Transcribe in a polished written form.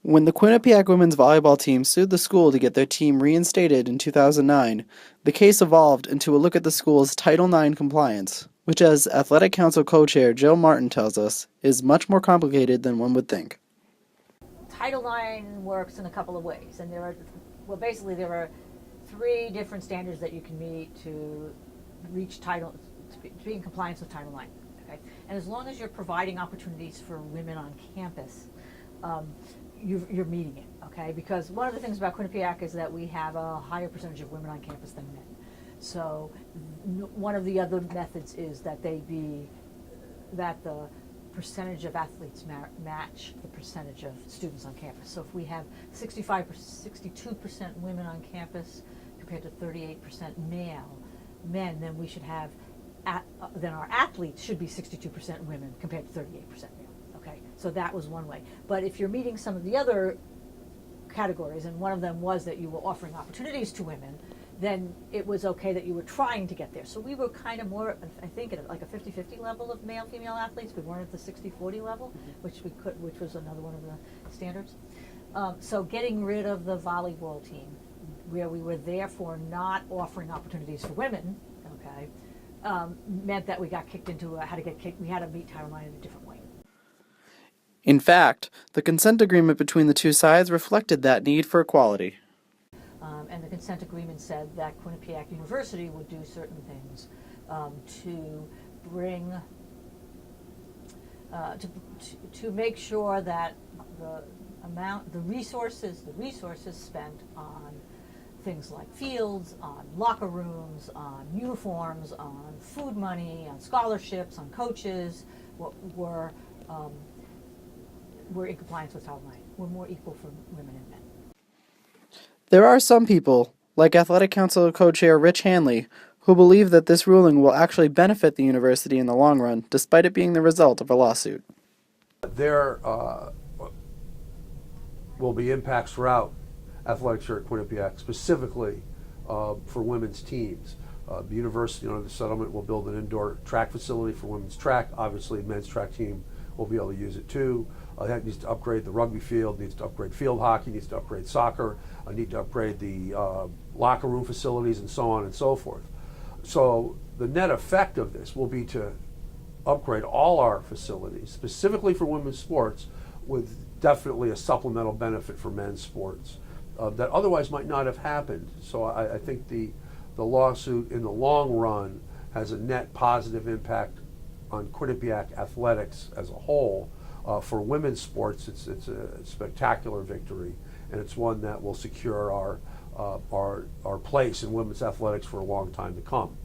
When the Quinnipiac women's volleyball team sued the school to get their team reinstated in 2009, the case evolved into a look at the school's Title IX compliance, which, as Athletic Council co-chair Jill Martin tells us, is much more complicated than one would think. Title IX works in a couple of ways, and there are three different standards that you can meet to reach to be in compliance with Title IX. Okay, and as long as you're providing opportunities for women on campus, you're meeting it. Okay, because one of the things about Quinnipiac is that we have a higher percentage of women on campus than men. So one of the other methods is that the percentage of athletes match the percentage of students on campus. So if we have 62% women on campus compared to 38% men, then we should have, then our athletes should be 62% women compared to 38% male. Okay, so that was one way. But if you're meeting some of the other categories, and one of them was that you were offering opportunities to women, then it was okay that you were trying to get there. So we were kind of more, I think, at like a 50-50 level of male-female athletes. We weren't at the 60-40 level, which was another one of the standards. So getting rid of the volleyball team, where we were therefore not offering opportunities for women, okay, meant that we got kicked into we had to meet Title IX in a different way. In fact, the consent agreement between the two sides reflected that need for equality. And the consent agreement said that Quinnipiac University would do certain things to bring, to make sure that the resources spent on things like fields, on locker rooms, on uniforms, on food money, on scholarships, on coaches, were in compliance with Title IX. Were more equal for women and men. There are some people, like Athletic Council co-chair Rich Hanley, who believe that this ruling will actually benefit the university in the long run, despite it being the result of a lawsuit. There will be impacts throughout athletics here at Quinnipiac, specifically for women's teams. The university, under the settlement, will build an indoor track facility for women's track. Obviously, the men's track team will be able to use it too. That needs to upgrade the rugby field, needs to upgrade field hockey, needs to upgrade soccer, need to upgrade the locker room facilities, and so on and so forth. So the net effect of this will be to upgrade all our facilities, specifically for women's sports, with definitely a supplemental benefit for men's sports that otherwise might not have happened. So I think the lawsuit in the long run has a net positive impact on Quinnipiac athletics as a whole. For women's sports, it's a spectacular victory, and it's one that will secure our place in women's athletics for a long time to come.